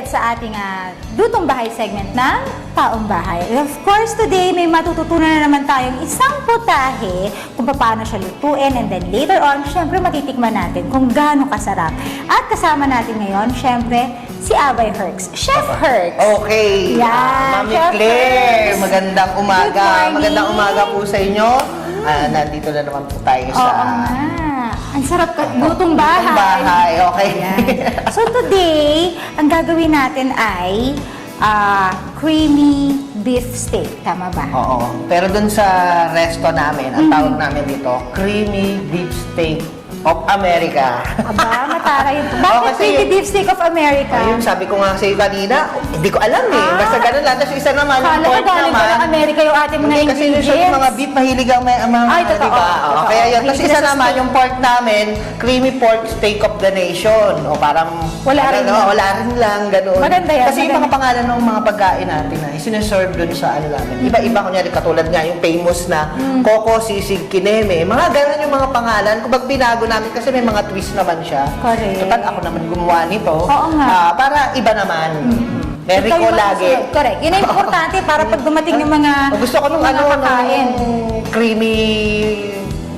updated sa ating Lutong Bahay segment ng Taong Bahay. And of course, today may matututunan na naman tayong isang putahe kung paano siya lutuin, and then later on, syempre matitikman natin kung gaano kasarap. At kasama natin ngayon, syempre, si Abay Herx. Chef Herx. Okay. Yeah, Mami Chef Claire, Herx. magandang umaga. Good morning. Magandang umaga po sa inyo. Nandito na naman po tayo sa... Oo nga. Ang sarap ka. Lutong bahay. Lutong bahay, okay. Ayan. So today, ang gagawin natin ay creamy beef steak. Tama ba? Oo. Pero dun sa resto namin, ang tawag namin dito, Creamy Beef Steak of America. Aba, matara yun. Bakit kasi- creamy beef steak of America? Ayun, sabi ko nga sa iyo kanina, hindi ko alam eh. Basta ganun lang. Tapos isa naman, Kala yung ko pork galing naman. pa ng Amerika yung ating mga Hindi, kasi ingredients. usually mga beef, mahilig ang mga, Ay, totoo, di ba? totoo. Kaya yun. Tapos Mahilig isa sila sa naman, steak. yung pork namin, creamy pork steak of the nation. O parang, Wala rin lang. Wala rin lang, ganun. Maganda yan, Kasi yung mga maganda. pangalan ng mga pagkain natin na sineserve dun sa ano namin. Iba-iba, kunyari, katulad nga yung famous na Coco Sisig Kineme. Mga ganun yung mga pangalan. Kung binago namin, kasi may mga twist naman siya. Correct. Total, ako naman gumawa nito. Oo nga. Para iba naman. Meron Ikaw ko yung lagi. masusunod. Correct. Yun ang importante para pag dumating yung mga Gusto ko nung mga ano, kakain. nung creamy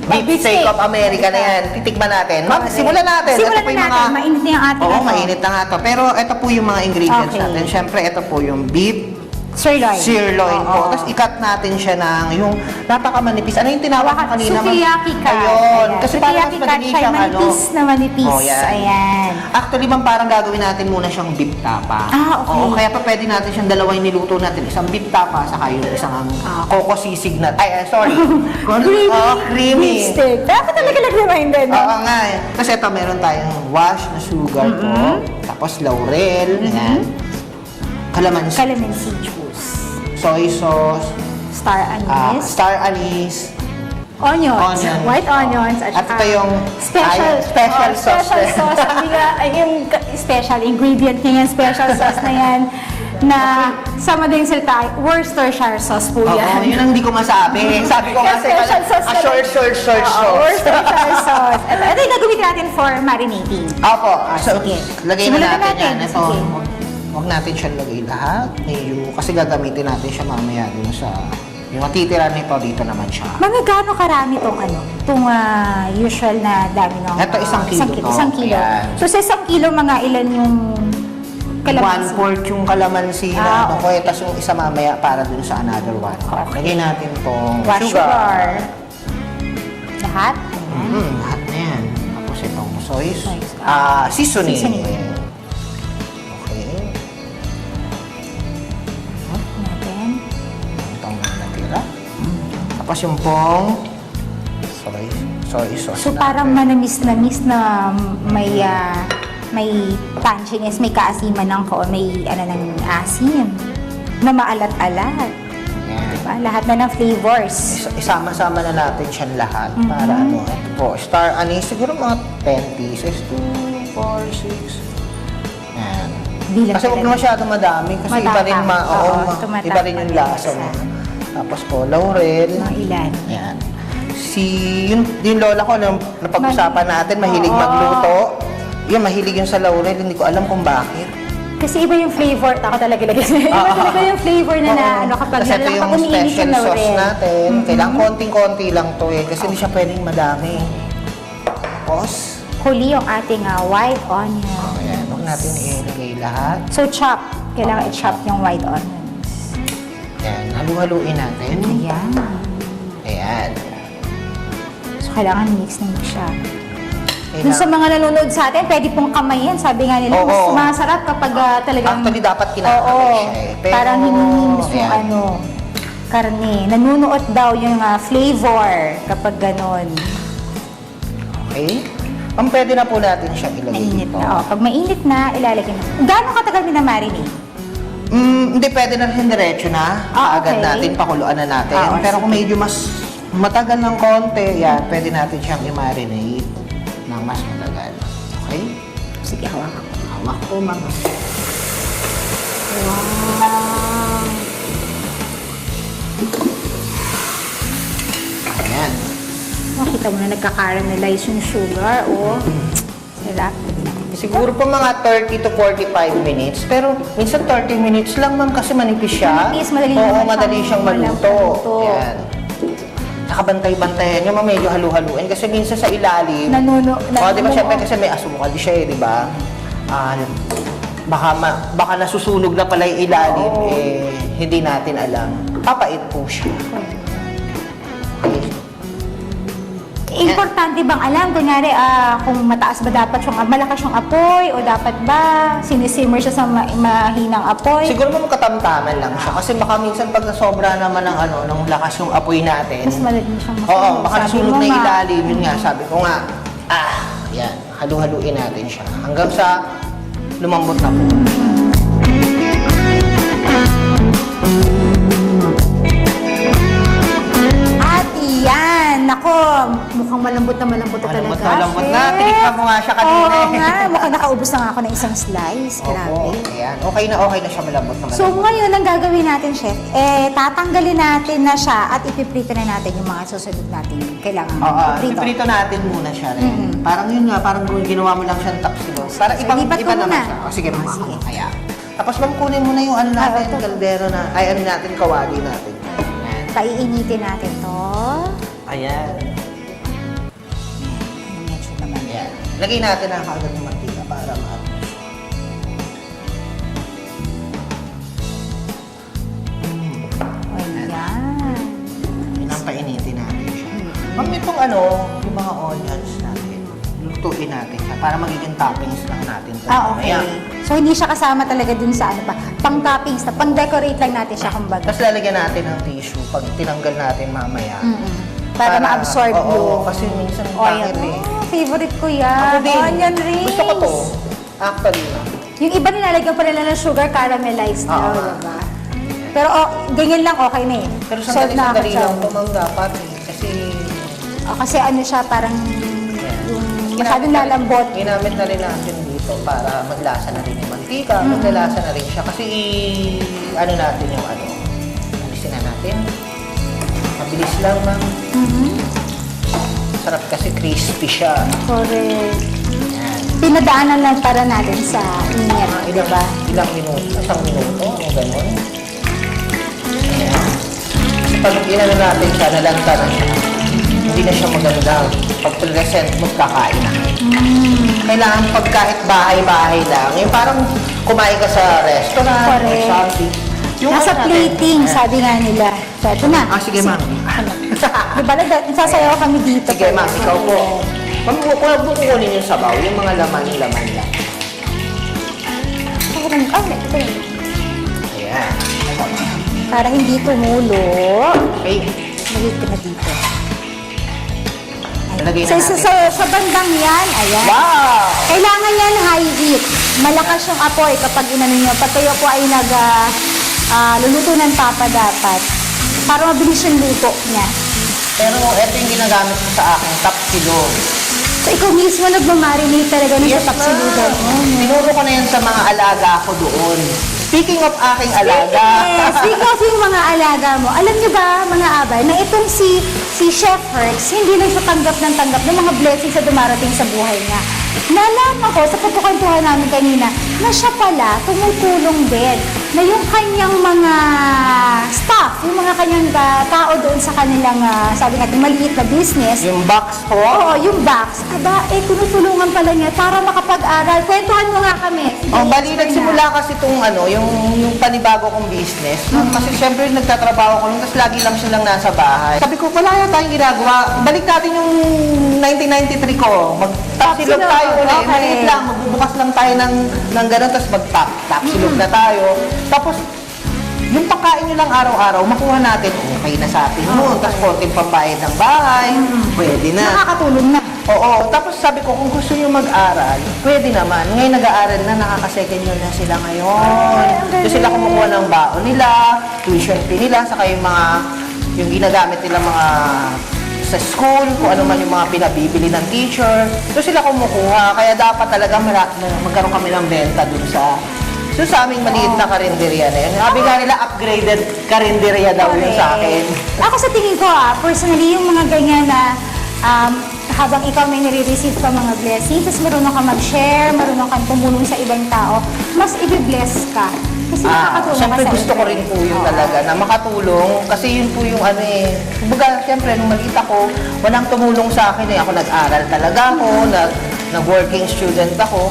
beef Beef steak steak. of America na yan. Titikman natin. Ma'am, Correct. simulan natin. Simulan Ito po na yung natin. Mainit na yung ating Oo, ano. mainit na nga to. Pero ito po yung mga ingredients Okay. natin. Siyempre, ito po yung beef Sirloin. sirloin po. Oo. Tapos ikat natin siya ng yung napakamanipis. Ano yung tinawag ko kanina? ma'am? Sukiyaki cut. Ayun. Kasi parang Sukiyaki mas cut madali siya. siyang ano. Manipis na manipis. Oh, yan. Ayan. Actually, ma'am, parang gagawin natin muna siyang beef tapa. Okay. Oo, kaya pa pwede natin siyang dalawang niluto natin. Isang beef tapa, saka yung isang coco sisig na... sorry. Creamy. Beef steak. Dapat talaga nag-reminder, no? Oo nga eh. Kasi ito, meron tayong wash na sugar po. Tapos laurel. Ayan. Calamansi. Calamansi juice. Soy sauce. Star anise. Star anise. Onions. Onions. White onions. At ito yung special sauce. Special sauce. Ang yung special ingredient niya yan. Special sauce na yan. Na sa madaling salita, Worcestershire sauce po Oo, yan. yun ang hindi ko masabi. Sabi ko kasi, Special sauce na short sauce. Worcestershire sauce. Ito yung gagawin natin for marinating. Opo. So, sige. lagay Simulan na na natin natin. yan. Ito, Sige. huwag natin siya lagay lahat. Medyo, kasi gagamitin natin siya mamaya dun sa... Yung matitira nito, dito naman siya. Mga gaano karami itong usual na dami ng... Ito, 1 kilo to. Isang kilo. Ayan. So sa 1 kilo, mga ilan yung kalamansi? 1/4 yung kalamansi na ano ko. Tapos yung isa mamaya para dun sa another 1. Okay. Lagay natin tong White sugar. Lahat? Lahat na yan. Tapos itong soy Soy. seasoning. Seasoning. Okay. Natin. Itong natira. Tapos yung pong soy sauce. So parang manamis-namis na may punchiness, may kaasiman ng may ng asim na maalat-alat. Yan. Diba? Lahat na ng flavors. Isama-sama na natin siya lahat para ano. Ito po, star anise, siguro mga 10 pieces. 2, 4, 6. Yan. Bilang Kasi huwag talaga. na masyadong madami kasi iba rin, Matapang. Oo, tumatapang iba rin yung yung lasa lasa. mo. Tapos po, laurel. Mga ilan. Yan. Yung lola ko, nung napag-usapan natin, mahilig Oo. magluto. Yun, mahilig yun sa laurel. Hindi ko alam kung bakit. Kasi iba yung flavor. Ako talaga lagay. Iba talaga yung flavor na Oo. kapag Kasi ito yung umiinit special yung sauce laurel. natin. Kailangan konting-konti lang to eh. Kasi hindi siya pwedeng madami. Tapos, Huli yung ating white onion. ayan, huwag natin ilagay lahat. So chop. Kailangan i-chop yung white onions. Ayan, halu-haluin natin. Ayan. Ayan. So kailangan mix na mix siya. Dun Kailangan- sa mga nanonood sa atin, pwede pong kamayin. Sabi nga nila, Oo. mas masarap kapag talagang... Actually, dapat kinakamay Oo. siya eh. Pero, Parang hinihimos yung ayan. karne. Nanunuot daw yung flavor kapag ganon. Okay. Ang pwede na po natin siyang ilagay Mainit dito. na. Pag mainit na, ilalagay na. Gaano katagal minamarinate? Hindi, pwede na rin diretso na. okay. Kaagad natin, pakuluan na natin. Pero kung medyo mas matagal ng konti, yan, pwede natin siyang i-marinate ng mas matagal. Okay? Sige, hawak ako. Hawak ko, mga. Wow! Ayan. Makita mo na nagka-caramelize yung sugar, oh. Sarap. Siguro po mga 30 to 45 minutes. Pero minsan 30 minutes lang, ma'am, kasi manipis siya. Manipis, madali Oo, naman madali siyang siyang maluto. maluto. Yan. Nakabantay-bantayan niya, ma'am, medyo halu-haluin. Kasi minsan sa ilalim, di ba, syempre kasi may asukal siya di ba? Baka nasusunog na pala yung ilalim, hindi natin alam. Papait po siya. Okay. Importante bang alam, kunyari, kung mataas ba dapat malakas yung apoy o dapat ba sinisimmer siya sa mahinang apoy? Siguro mo katamtaman lang siya. Kasi baka minsan pag nasobra naman ng lakas yung apoy natin. Mas madali siyang masunog. Oo, baka Sabi nasunog mo na nga. ilalim. Yun nga, sabi ko nga, yan, halu-haluin natin siya. Hanggang sa lumambot na po. At yan, nako, mukhang malambot na talaga. Malambot na. Chef. Tinikman mo nga siya kanina. Oo nga, mukhang nakaubos na nga ako ng isang slice. Grabe. Opo, ayan. Okay na siya malambot na malambot. So ngayon, ang gagawin natin, Chef, tatanggalin natin na siya at ipiprito na natin yung mga susunod natin. Kailangan Oo, iprito. iprito natin muna siya rin. Parang yun nga, parang ginawa mo lang siyang tapsilog. Parang So, ibang lipat ko iba naman muna. siya. O, sige, ma'am. Sige. Kaya. Tapos ma'am, kunin mo na yung ano natin, ito. kaldero na, ano natin, kawali natin. Ayan. Paiinitin natin to. Ayan. Medyo naman. Ayan. Lagay natin ang kagad ng mantika para maano. Ayan. Yun ang painitin natin siya. Ma'am, itong yung mga onions natin, lutuin natin siya para magiging toppings lang natin. Okay. Ayan. So, hindi siya kasama talaga dun sa pang toppings na, pang decorate lang natin siya kumbaga. Tapos lalagyan natin ng tissue pag tinanggal natin mamaya. Para ma-absorb oo, yung kasi minsan oil. pangit eh. Favorite ko yan. Ako din. Onion rings. Gusto ko to. Actually. Yung iba nilalagyan pa nila ng sugar caramelized na, Oo. diba? Pero ganyan lang okay na eh. Pero Salt na sandali ako lang po, ma'am, dapat eh. Kasi kasi ano siya, parang yung masyadong lalambot. ginamit na rin natin dito para maglasa na rin yung mantika, maglasa na rin siya. Kasi ano natin yung alisin na natin. Mabilis lang, ma'am. Sarap kasi crispy siya. Correct. Yan. Pinadaanan lang para natin sa init, diba? Ilang minuto, isang minuto, o gano'n. Ayan. Kasi pag inano natin siya, nalanta na siya. Hindi na siya maganda. Pag present mo, kakain na. Kailangan pag kahit bahay-bahay lang. Yung parang kumain ka sa restaurant, or Correct. something. Nasa ano natin, plating, sabi nga nila. So, ito na. sige, ma'am. Diba, nagsasayaw kami dito. Sige, ma'am, ikaw po. Ma'am, huwag mo kukunin yung sabaw, yung mga laman lang. Ito. Ayan. Para hindi tumulo. Okay. Malit ko na dito. Ilagay na Sa, natin. sa bandang yan, ayan. Wow! Kailangan yan high heat. Malakas yung apoy kapag inano nyo. Pag kayo po ay luluto ng papa dapat. Para mabilis yung luto niya. Pero ito yung ginagamit ko sa aking tapsilog. So ikaw mismo nagmamarinate talaga ng sa tapsilugan mo. Tinuro ko na yan sa mga alaga ko doon. Speaking of aking alaga. Yes, because yung mga alaga mo, alam niyo ba mga abay, na itong si Chef Herx, hindi lang siya tanggap ng mga blessings na dumarating sa buhay niya. Nalaman ko sa pagkukwentuhan namin kanina na siya pala tumutulong din na yung kanyang mga staff, yung mga kanyang tao doon sa kanilang, sabi natin, maliit na business. Yung box po. Oo, yung box. Aba, tinutulungan pala niya para makapag-aral. Kwentuhan mo nga kami. Bali, nagsimula kasi itong yung panibago kong business. Kasi syempre nagtatrabaho ko lang, tapos lagi lang silang nasa bahay. Sabi ko, wala na tayong ginagawa. Balik natin yung 1993 ko. Mag-tapsilog tayo ulit. Okay. Maliit lang, magbubukas lang tayo ng gano'n, tapos mag-tapsilog na tayo. Tapos, yung pagkain nyo lang araw-araw, makuha natin, okay na sa atin mo. Tapos konting pambayad ng bahay, pwede na. Nakakatulong na. Oo, tapos sabi ko, kung gusto nyo mag-aral, pwede naman. Ngayon nag-aaral na, nakaka-second year na sila ngayon. So sila kumukuha ng baon nila, tuition fee nila, saka yung ginagamit nila mga sa school, kung ano man yung mga pinabibili ng teacher. So sila kumukuha, kaya dapat talaga magkaroon kami ng benta dun sa aming maliit na karinderya na yun. Sabi nga nila, upgraded karinderya daw yun sa akin. Ako sa tingin ko personally, yung mga ganyan na habang ikaw may nare-receive ka mga blessings, tapos marunong ka mag-share, marunong kang tumulong sa ibang tao, mas i-bless ka. Kasi nakakatulong Siyempre ka sa gusto ko iba. rin po yun Oo. talaga, na makatulong. Kasi yun po yung ano eh. Kumbaga, siyempre, nung maliit ako, walang tumulong sa akin eh. Ako nag-aral talaga ako, nag-working student ako.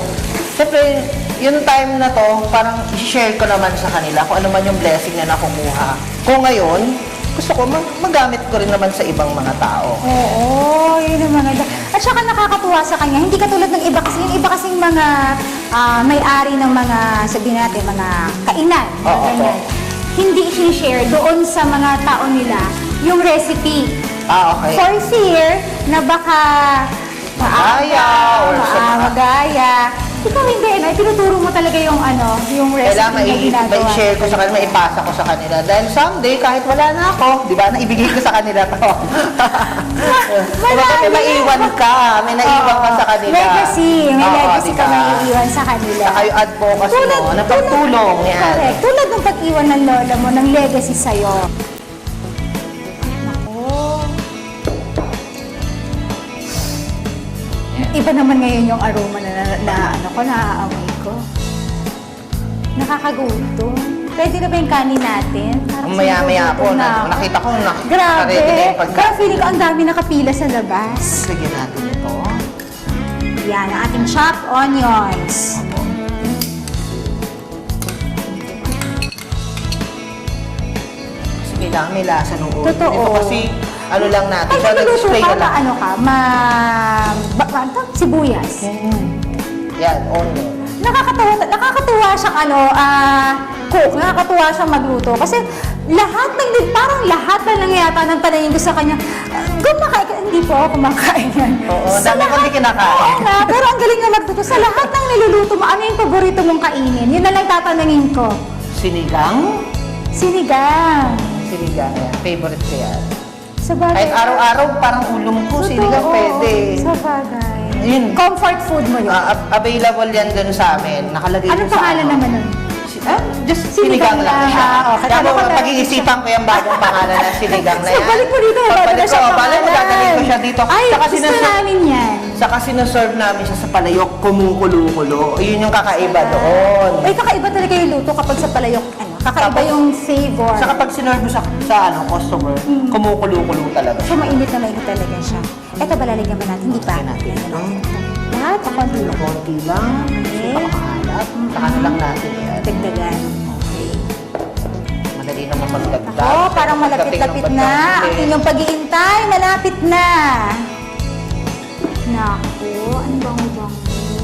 Siyempre, yung time na to, parang i-share ko naman sa kanila kung ano man yung blessing na nakukuha. Kung ngayon, gusto ko magamit ko rin naman sa ibang mga tao. Oo, yun ang maganda. At saka nakakatuwa sa kanya, hindi katulad ng iba kasi, yung iba kasing mga may-ari ng mga, sabihin natin, mga kainan, mga Oo, ganyan. Hindi i-share doon sa mga tao nila yung recipe. Okay. For fear na baka Magaya, or sa- magaya. Ikaw hindi, no? Tinuturo mo talaga yung ano, yung recipe Kailangan na ginagawa. i-share ko sa kanila, ipasa ko sa kanila. Dahil someday, kahit wala na ako, di ba, naibigay ko sa kanila to. Kumbaga, may maiwan ka, may naiwan ka sa kanila. Legacy. May Oo, legacy ka diba? may iiwan sa kanila. Saka yung advocacy mo, na pagtulong yan. Correct. Tulad ng pag-iwan ng lola mo ng legacy sa'yo. Ako. Iba naman ngayon yung aroma na ano ko, naaamoy ko. Nakakagutom. Pwede na ba yung kanin natin? Parang Maya-maya po, sinugutom na ako. nakita ko, Grabe. ready na yung pagkain. Parang feeling ko ang dami nakapila sa labas. Sige natin ito. Yan, ang ating chopped onions. Kasi kailangan may lasa ng ulo. Totoo. Ito kasi, ano lang natin. Ay, So, nagluto nag-spray ka, ko lang. ano ka, sibuyas. Yan, onion. Nakakatuwa siyang cook, nakakatuwa siyang magluto. Kasi parang lahat na lang yata ng tanongin ko sa kanya, kumakain ka, hindi po ako kumakain yan. Oo, Sa dami ko lahat- hindi kinakain. Oo nga, pero ang galing na magluto. Sa lahat ng niluluto mo, ano yung paborito mong kainin? Yun na lang tatanungin ko. Sinigang? Sinigang. Sinigang, yan. Favorite ko yan. Sa bagay. Kahit araw-araw, parang ulong ko, sinigang pwede. Sa bagay. Yun. Comfort food mo yun. Available yan dun sa amin. Nakalagay Anong dun sa pangalan ano. naman nun? Just Sinigang sinigang lang lang, siya. okay. Kaya Ano mo, ka na- pag-iisipan ko yung bagong pangalan ng sinigang na So, yan. balik mo dito, Pagbalik bago na ko, siya balik mo, pangalan. dadalhin ko siya dito. Ay, Saka gusto sinaserve- namin yan. Saka sinaserve namin siya sa palayok, kumukulo-kulo. Yun yung kakaiba doon. Ay, kakaiba talaga yung luto kapag sa palayok, kakaiba Tapos- yung flavor. Saka pag sinerve mo sa customer, kumukulo-kulo talaga So, siya. mainit na mainit talaga siya. Ito ba lalagyan ba natin? Hindi pa. Lagyan natin. Lahat, konti lang. Konti lang. Kasi baka maalat. Saka na lang natin yan. Dagdagan. Madali naman magdagdag. Ako, parang malapit-lapit na. Ang inyong pag-iintay, malapit na. Naku, ano bang ubang?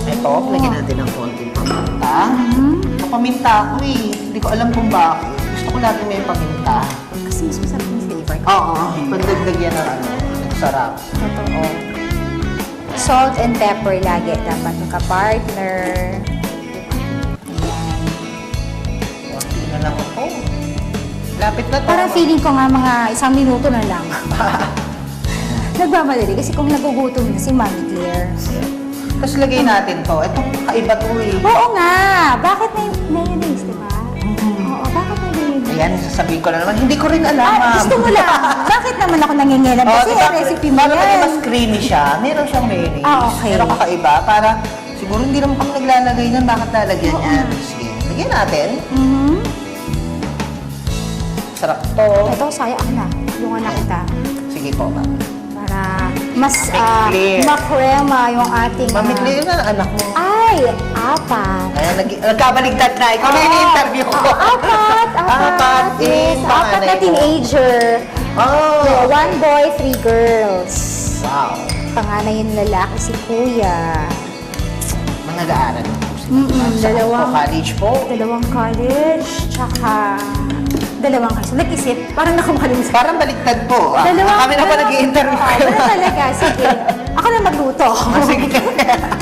Ito, lagyan natin ng konting paminta. Hmm? Paminta ako eh. Hindi ko alam kung bakit. Gusto ko lagi may paminta. Kasi mas masarap yung flavor. Oo. Pandagdag yan ng ano. Sarap. Totoo. Salt and pepper lagi dapat magka-partner. Ayan. Konti na lang ako. Lapit na to. Parang feeling ko nga mga 1 minuto na lang. Nagmamadali kasi kung nagugutom na si Mami Claire. Tapos lagay natin to. Ito, kakaiba to eh. Oo nga! Bakit may mayonnaise, di ba? Oo, bakit may mayonnaise? Ayan, sasabihin ko na naman. Hindi ko rin alam, ma'am. Gusto mo lang. Bakit naman ako nangingilam? Oo, Kasi diba, recipe mo para maging mas yan. creamy siya, meron siyang mayonnaise. Okay. Pero kakaiba, para siguro hindi naman kami naglalagay nun, bakit lalagyan yan? Sige, lagyan natin. Mhm. Sarap to. Ito, sayang na. Tulungan na kita. Sige po, ma'am. Para mas Mami Claire. makrema yung ating... Mami Claire na anak mo. Ay, apat. Ayan, nagkabaligtad na. Ikaw na yung interview ko. Apat. Apat. Yes, apat na panganay mo. teenager. Oh. So, 1 boy, 3 girls. Wow. Panganay yung lalaki si Kuya. Mga nag-aaral na po sila. Mm-mm, Saan dalawang- po, college po. Dalawang college, tsaka dalawang high school. Nag-isip, parang nakamalimsa. Parang baliktad po. Kami na pa nag-i-interview. Wala talaga, sige. Ako na magluto. Sige.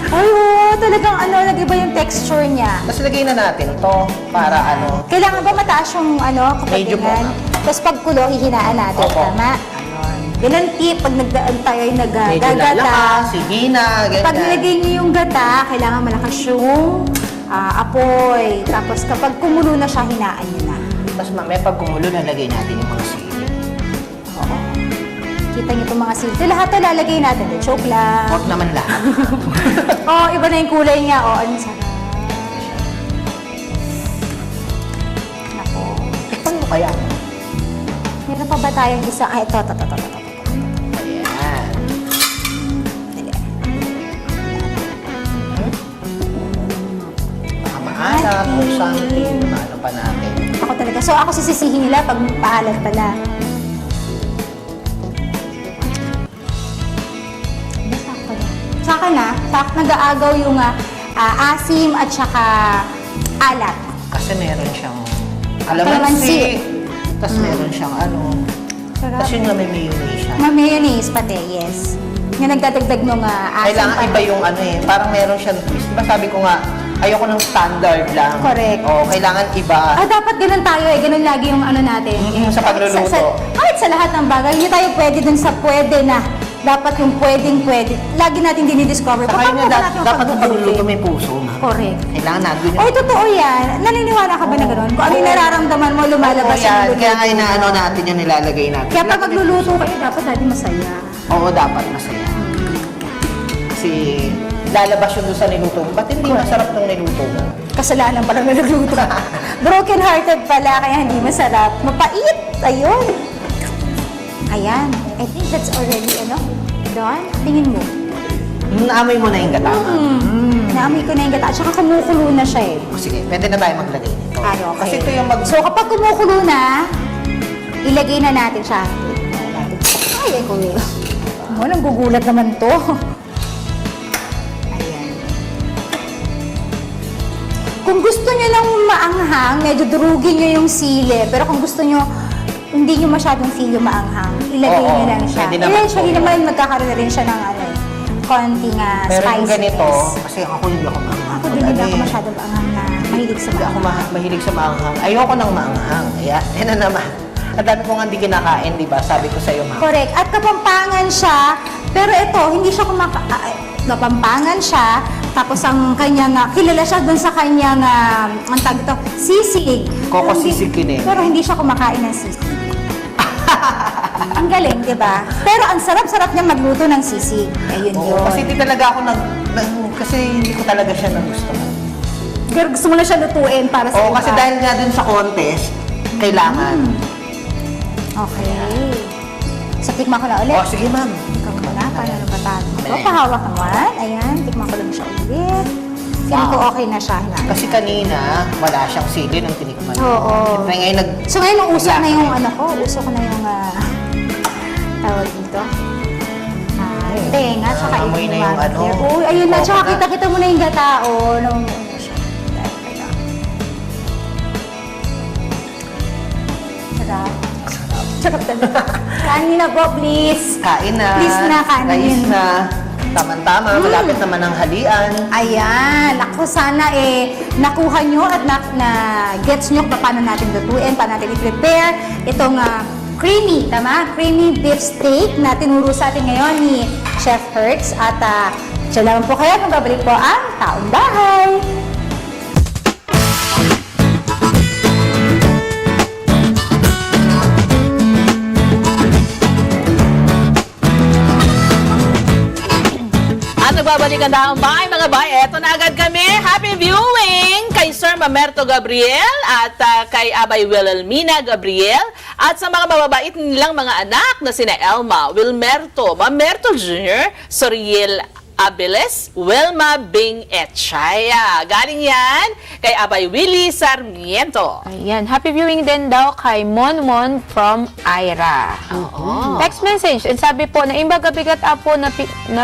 Ay, oo, talagang nag-iba yung texture niya. Tapos lagay na natin to para ano. Kailangan ba mataas yung Medyo po, kapatingan? ma'am. Tapos pag kulo, hihinaan natin, Opo. tama? Yun ang tip, pag nagdaan tayo ay Medyo nagagata. lalakas, higina, ganyan. Pag nilagay niyo yung gata, kailangan malakas yung apoy. Tapos kapag kumulo na siya, hinaan niyo na. Tapos mamaya pag kumulo, nalagay natin yung mga sili. Oo. makikita niyo itong mga seal. Ito lahat to lalagay natin. De, joke lang. Huwag naman lahat. Oh, iba na yung kulay niya. Oh, ano sarap. Nako. Tikpan mo kaya. Meron pa ba tayong isa? Ay, ito. Ayan. Baka maalat or something. Ano pa natin. Ako talaga. So, ako sisisihin nila pag paalat pala. Sakto na. Sa akin nag-aagaw yung asim at saka alat. Kasi meron siyang Kalamansi. kalamansi. Tapos meron siyang Sarap. Tapos yun nga may mayonnaise siya. May mayonnaise pati, yes. Nga nagdadagdag nung asim. Kailangan iba yung parang meron siyang twist. Diba sabi ko nga, ayoko ng standard lang. Correct. Oo, kailangan iba. Dapat ganun tayo ganun lagi yung ano natin. Sa pagluluto. Kahit sa lahat ng bagay, hindi tayo pwede dun sa pwede na. Dapat yung pwedeng-pwede. Lagi natin dinidiscover. Saka Paano yun ba na natin dapat ang pagluluto pagbubuti? may puso, ma. Correct. Kailangan nandun Ay, totoo yan. Naniniwala ka ba na gano'n? Kung ano yung nararamdaman mo, lumalabas Oo, yung yan. luluto. Kaya nga inaano natin yung nilalagay natin. Kaya pag magluluto kayo, dapat lagi masaya. Oo, dapat masaya. Kasi lalabas yun doon sa niluto mo. Ba't hindi masarap ng niluto mo? Kasalanan pala na nagluto. Broken-hearted pala, kaya hindi masarap. Mapait! Ayun. Ayan. I think that's already, done. Tingin mo. Naamoy mo na yung gata. Naamoy ko na yung gata. Tsaka kumukulo na siya eh. Sige, pwede na tayo maglagay nito. Ay, okay. Kasi ito yung So, kapag kumukulo na, ilagay na natin siya. Ay, ko eh. Walang gugulat naman to. Ayan. Kung gusto nyo lang maanghang, medyo durugin nyo yung sili. Pero kung gusto nyo, hindi nyo masyadong sili maanghang, ilagay Oo, nyo lang siya. pwede naman Eventually po. naman, magkakaroon na rin siya ng konting Pero spiciness. yung ganito, kasi ako hindi ako maanghang. Ako din hindi ako masyadong maanghang na mahilig sa Hindi ako maanghang. mahilig sa maanghang. Ayoko ng maanghang. Kaya, yan na naman. Ang dami kong hindi kinakain, di ba? Sabi ko sa'yo, ma. Correct. At kapampangan siya, pero ito, hindi siya kapampangan siya, tapos ang kanyang, kilala siya dun sa kanyang, ang tag ito, sisig. Coco Pero hindi- sisig yun eh. Pero hindi siya kumakain ng sisig. Ang galing, di ba? Pero ang sarap-sarap niya magluto ng sisig. Ayun Oo, yun. kasi hindi talaga ako kasi hindi ko talaga siya nagustuhan. Pero gusto mo na siya lutuin para sa Oo, iba. kasi dahil nga dun sa contest, kailangan. Okay. So, tikman ko na ulit. Oh, sige, ma'am. Ikaw muna, paano na ba tayo? Pahawak naman. Ayan, tikman ko lang siya ulit. Feeling ko okay na siya. Kasi kanina, wala siyang sili nung tinikman. Oo. Siyempre ngayon So ngayon, uso Wala. na yung uso ko na yung tawag dito. Tenga, tsaka amoy na yung Uy, ayun na, tsaka coconut. kita mo na yung gatao. Sarap. Sarap talaga. Kanin na po, please. kain na. Please na, kanin. Rice na. Tama-tama, malapit naman ang halian. Ayan, ako sana nakuha nyo at gets nyo kung paano natin lutuin, paano natin i-prepare itong creamy, tama? Creamy beef steak na tinuro sa atin ngayon ni Chef Hertz. At siya lang po kayo kung babalik po ang Taong Bahay. At nagbabalik ang Taong Bahay, mga bay. Eto na agad kami. Happy viewing kay Sir Mamerto Gabriel at kay Abay Wilhelmina Gabriel at sa mga mababait nilang mga anak na sina Elma, Wilmerto, Mamerto Jr., Soriel Abeles, Wilma Bing Etchaya. Galing yan kay Abay Willie Sarmiento. Ayan, happy viewing din daw kay Monmon from Ira. Text message, and sabi po, naimbaga bigat apo na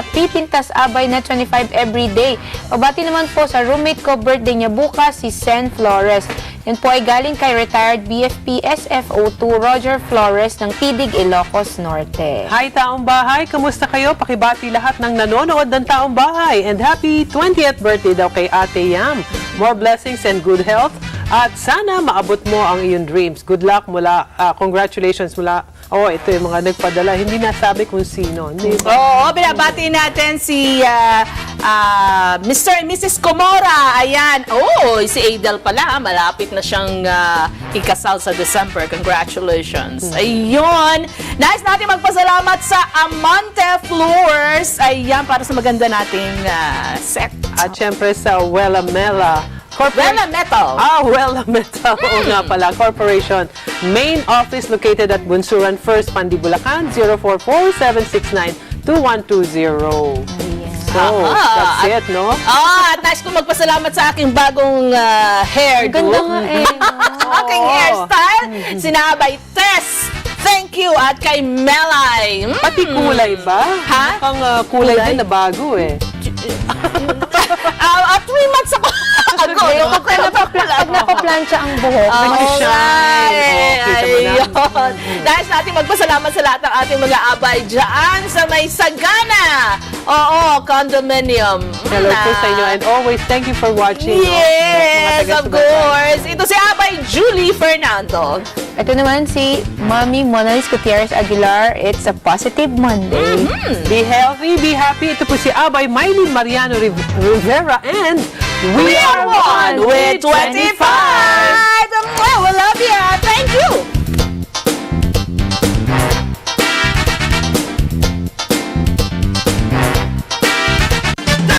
pipintas abay na 25 everyday. Pabati naman po sa roommate ko, birthday niya bukas, si Sen Flores. Yan po ay galing kay retired BFP SFO2 Roger Flores ng Tidig, Ilocos Norte. Hi Taong Bahay, kamusta kayo? Pakibati lahat ng nanonood ng Taong Bahay. And happy 20th birthday daw kay Ate Yam. More blessings and good health. At sana maabot mo ang iyong dreams. Good luck mula, congratulations mula. Oh, ito yung mga nagpadala. Hindi nasabi kung sino. Hindi ba? Oo, binabati natin si Mr. and Mrs. Comora, ayan. Oh, si Adel pala, malapit na siyang ikasal sa December. Congratulations. Ayun. Nais natin magpasalamat sa Amante Floors. Ayan, para sa maganda nating set. At syempre sa Wella Mela Wella Metal. Wella Metal. Oo nga pala. Corporation. Main office located at Bunsuran First, Pandi, Bulacan, 044-769-2120. So, that's it, no? At nais ko magpasalamat sa aking bagong hairdo. Ganda nga eh. Aking hairstyle. Sinabay Tess. Thank you. At kay Melay. Pati kulay ba? Ha? Ang kulay din na bago eh. 3 months ago. Pag napaplansya ang buhok, Nag-shine. Ayun. Nais natin magpasalamat sa lahat ng ating mga abay dyan sa may Sagana. Oo, condominium. Hello po sa inyo and always thank you for watching. Yes, of course. Ito si Abay Julie Fernando. ito naman si Mami Monalis Gutierrez Aguilar. It's a positive Monday. Be healthy, be happy. Ito po si Abay Miley Mariano Rivera and We are one with 25.